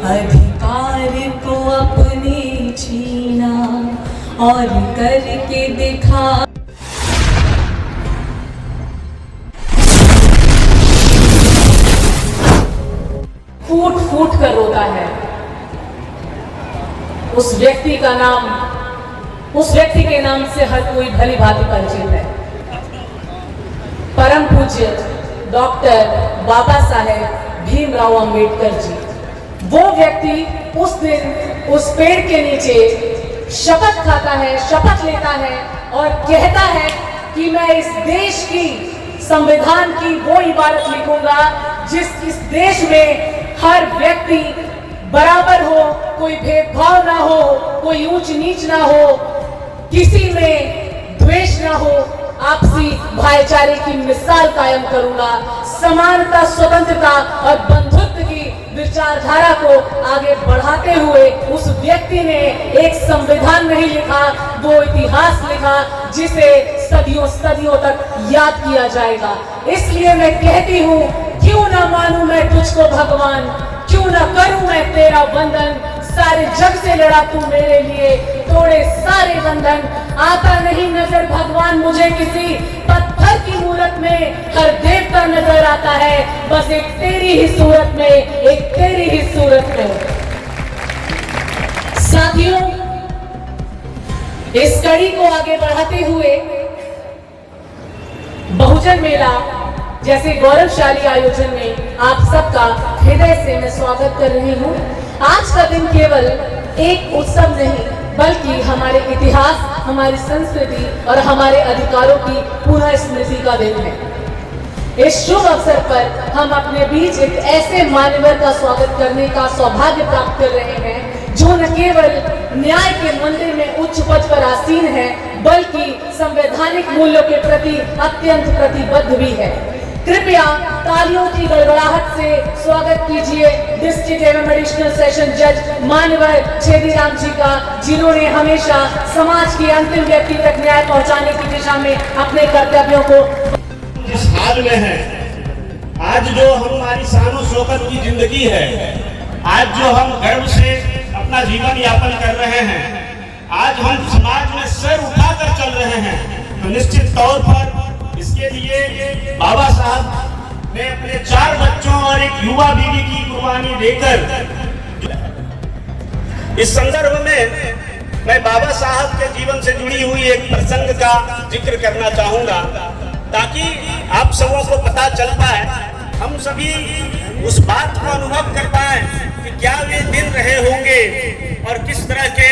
अधिकार को अपने छीना और करके दिखा। फूट फूट कर रोता है उस व्यक्ति का नाम, उस व्यक्ति के नाम से हर कोई भली भांति परिचित है। परम पूज्य डॉक्टर बाबा साहेब भीमराव अंबेडकर जी। वो व्यक्ति उस दिन उस पेड़ के नीचे शपथ खाता है, शपथ लेता है और कहता है कि मैं इस देश की संविधान की वो इबारत लिखूंगा इस देश में हर व्यक्ति बराबर हो, कोई भेदभाव ना हो, कोई ऊंच नीच ना हो, किसी में द्वेष ना हो, आपसी भाईचारे की मिसाल कायम करूंगा। समानता, स्वतंत्रता और बंधुत्व की विचारधारा को आगे बढ़ाते हुए उस व्यक्ति ने एक संविधान नहीं लिखा, वो इतिहास लिखा जिसे सदियों सदियों तक याद किया जाएगा। इसलिए मैं कहती हूँ, क्यों ना मानूं मैं तुझको भगवान, क्यों ना करूं मैं तेरा वंदन। सारे जग से लड़ा तू मेरे लिए, तोड़े सारे बंधन। आता नहीं नजर भगवान मुझे किसी पत्थर की मूरत में, हर देवता नजर आता है बस एक तेरी ही सूरत में, एक तेरी ही सूरत में। साथियों, इस कड़ी को आगे बढ़ाते हुए बहुजन मेला जैसे गौरवशाली आयोजन में आप सबका हृदय से मैं स्वागत कर रही हूँ। आज का दिन केवल एक उत्सव नहीं बल्कि हमारे इतिहास, हमारी संस्कृति और हमारे अधिकारों की पुनः स्मृति का दिन है। इस शुभ अवसर पर हम अपने बीच एक ऐसे मान्यवर का स्वागत करने का सौभाग्य प्राप्त कर रहे हैं जो न केवल न्याय के मंदिर में उच्च पद पर आसीन है बल्कि संवैधानिक मूल्यों के प्रति अत्यंत प्रतिबद्ध भी है। कृपया तालियों की गड़गड़ाहट से स्वागत कीजिए डिस्ट्रिक्ट एवं एडिशनल सेशन जज मान्यवर छेदीराम जी का, जिन्होंने हमेशा समाज के अंतिम व्यक्ति तक न्याय पहुंचाने की दिशा में अपने कर्तव्यों को जिस हाल में है। आज जो हमारी शान शौकत की जिंदगी है, आज जो हम गर्व से अपना जीवन यापन कर रहे हैं, आज हम समाज में सर उठाकर चल रहे हैं, तो निश्चित तौर पर इसके लिए बाबा साहब ने अपने 4 बच्चों और एक युवा बीवी की कुर्बानी देकर, इस संदर्भ में मैं बाबा साहब के जीवन से जुड़ी हुई एक प्रसंग का जिक्र करना चाहूंगा ताकि आप सबों को पता चल पाए, हम सभी उस बात को अनुभव कर पाए कि क्या वे दिन रहे होंगे और किस तरह के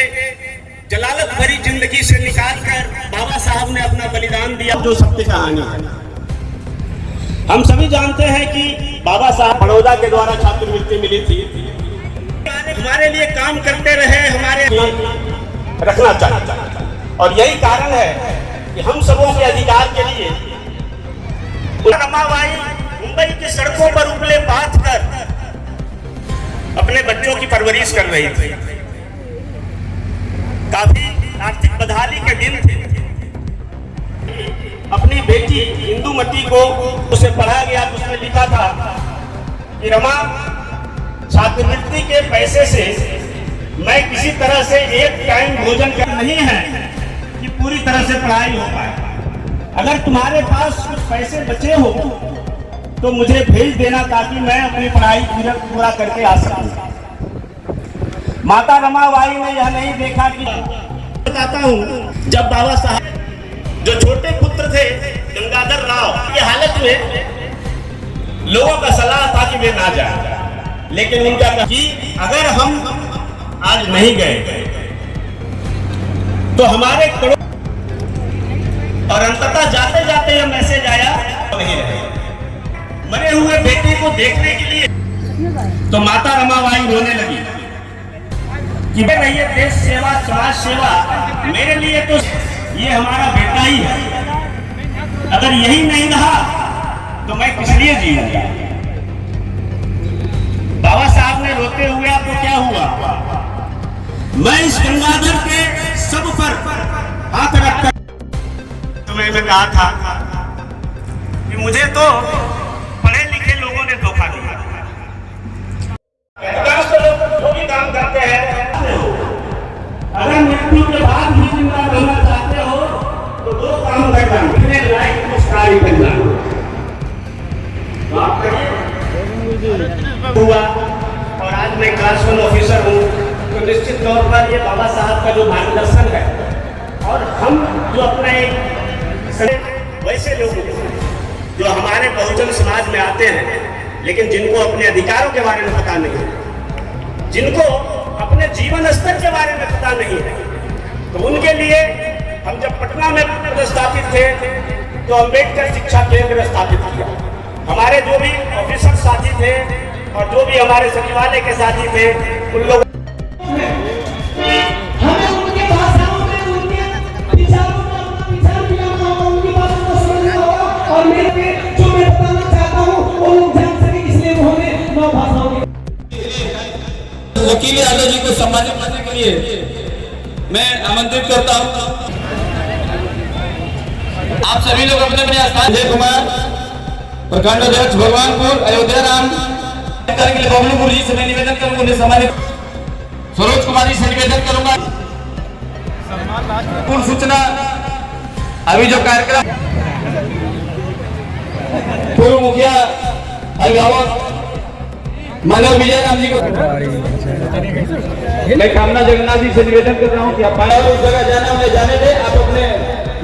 जलालत भरी जिंदगी से निकालकर बाबा साहब ने अपना बलिदान दिया। जो सत्य कहानी है, हम सभी जानते हैं कि बाबा साहब बड़ौदा के द्वारा छात्रवृत्ति मिली थी, हमारे लिए काम करते रहे, हमारे रखना चाहिए और यही कारण है कि हम सबों के अधिकार के लिए रमाबाई मुंबई की सड़कों पर उपले बांध कर अपने बच्चों की परवरिश कर रही थी। काफी आर्थिक बदहाली के दिन थे। अपनी बेटी इंदुमती को उसे पढ़ा गया तो उसने लिखा था कि रमा, छात्रवृत्ति के पैसे से मैं किसी तरह से एक टाइम भोजन कर नहीं है कि पूरी तरह से पढ़ाई हो पाए। अगर तुम्हारे पास कुछ पैसे बचे हो तो मुझे भेज देना ताकि मैं अपनी पढ़ाई पूरा करके आ सकूं। माता रमाबाई ने यह नहीं देखा कि बताता हूँ, जब बाबा साहब जो छोटे पुत्र थे गंगाधर राव की हालत में लोगों का सलाह था कि वे ना जाए, लेकिन उनका कहा कि अगर हम आज नहीं गए तो हमारे और अंततः जाते जाते यह मैसेज आया नहीं रहे। मरे हुए बेटे को देखने के लिए तो माता रमाबाई रोने लगी कि भाई ये देश सेवा, समाज सेवा मेरे लिए तो ये हमारा बेटा ही है, अगर यही नहीं रहा तो मैं किस लिए जीऊंगा। बाबा साहब ने रोते हुए आपको क्या हुआ, मैं इस गंगाधर के सब पर हाथ रखकर तुम्हें मैं कहा था कि मुझे तो पढ़े लिखे लोगों ने धोखा दिया। मृत्यु के बाद भी जिंदा रहना चाहते हो तो दो काम करना, अपने लाइफ को स्टाइल करना। आप करिए हुआ और आज मैं क्लास 1 ऑफिसर हूँ, तो निश्चित तौर पर ये बाबा साहब का जो मार्गदर्शन है और हम जो अपना एक वैसे लोग जो हमारे बहुजन समाज में आते हैं लेकिन जिनको अपने अधिकारों के बारे में पता नहीं है, जिनको अपने जीवन स्तर के बारे में पता नहीं है, तो उनके लिए हम जब पटना में प्रतिष्ठापित थे तो अम्बेडकर शिक्षा केंद्र स्थापित किया। हमारे जो भी ऑफिसर साथी थे और जो भी हमारे सचिवालय के साथी थे उन लोग हमें उनके भाषाओं में उनके विचारों में अपना विचार दिलाना होगा, उनकी बातों को समझना होगा और मैं जो मैं बताना चाहता हूँ वो लोग जान सके, इसलिए उन्होंने 9 भाषाओं की। वकील यादव जी को सम्मानित करने के लिए मैं आमंत्रित करता हूं। आप सभी लोग अपने अपने स्थान। अजय कुमार प्रखंड अध्यक्ष भगवानपुर अयोध्या राम के लिए बबलूपुर जी से मैं निवेदन करूंगा, उन्हें सम्मानित। सरोज कुमारी से निवेदन करूंगा। पूर्ण सूचना अभी जो कार्यक्रम पूर्व मुखिया अभिभावक मानव विजय राम जी को मैं कामना जगन्नाथ जी से निवेदन कर रहा हूँ कि आप उस जगह जाना उन्हें जाने दें, आप अपने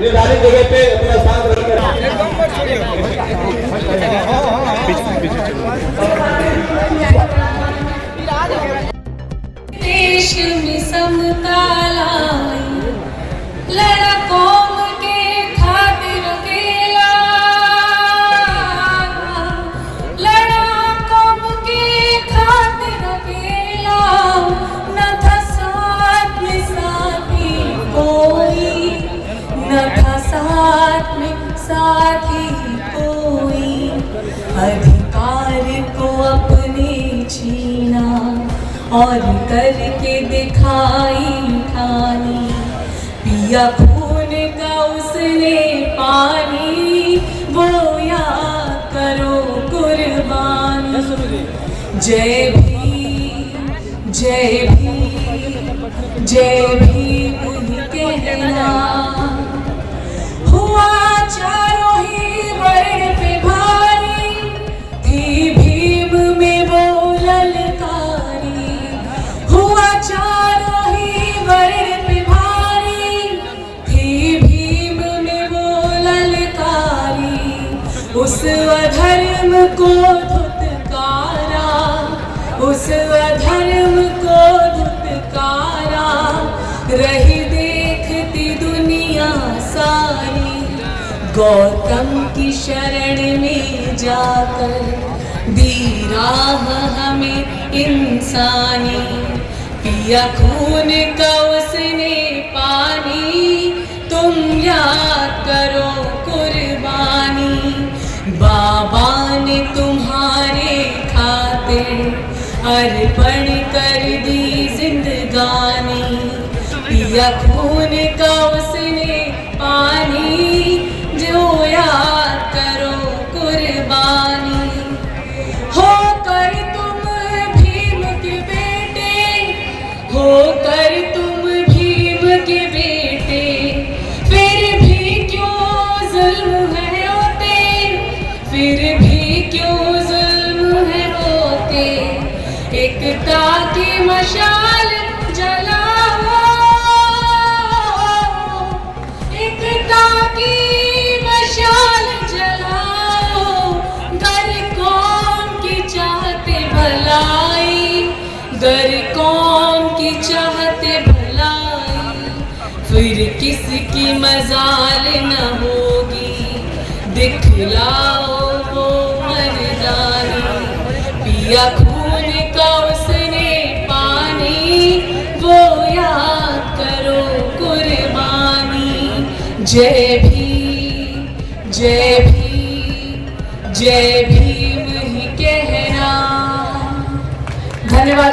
निर्धारित जगह पे अपना स्थान रखें। देश में समता लाई, लड़ा कौम के खातिर अकेला, लड़ा कौम के खातिर अकेला, न था साथ में साथी कोई, न था साथ में साथी कोई, अधिकार को अपने छीना और करके दिखाई ठानी, पिया खून का उसने पानी, वो याद करो कुर्बानी। जय भीम जय भीम जय भीम कहना, हुआ चारों ही वर्ण पे भारी, थी भीम में वो ललकारी, हुआ चारों ही वर्ण पे भारी, थी भीम में वो ललकारी, उस अधर्म को धुतकारा, उस अधर्म को धुतकारा, रही देखती दुनिया सारी, गौतम की शरण में जाकर दी राह हमें इंसानी, पिया खून का उसने पानी, तुम याद करो कुर्बानी, बाबा ने तुम्हारे खातिर अर्पण कर दी जिंदगानी, पिया खून का उसने पानी, जो याद करो कुर्बानी। होकर तुम भीम के बेटे, होकर तुम भीम के बेटे, फिर भी क्यों जुल्म है होते, फिर भी क्यों जुल्म है होते, एकता की मशाल जलाओ, एकता की मशाल जलाओ, गर कौम की चाहते भलाई, गर कौम की चाहते भलाई, फिर किसकी मजाल न होगी, दिखलाओ वो मर्दानी, पिया खून का उसने पानी, वो याद करो कुर्बानी। जय भीम जय भीम जय भीम ही कहना। धन्यवाद।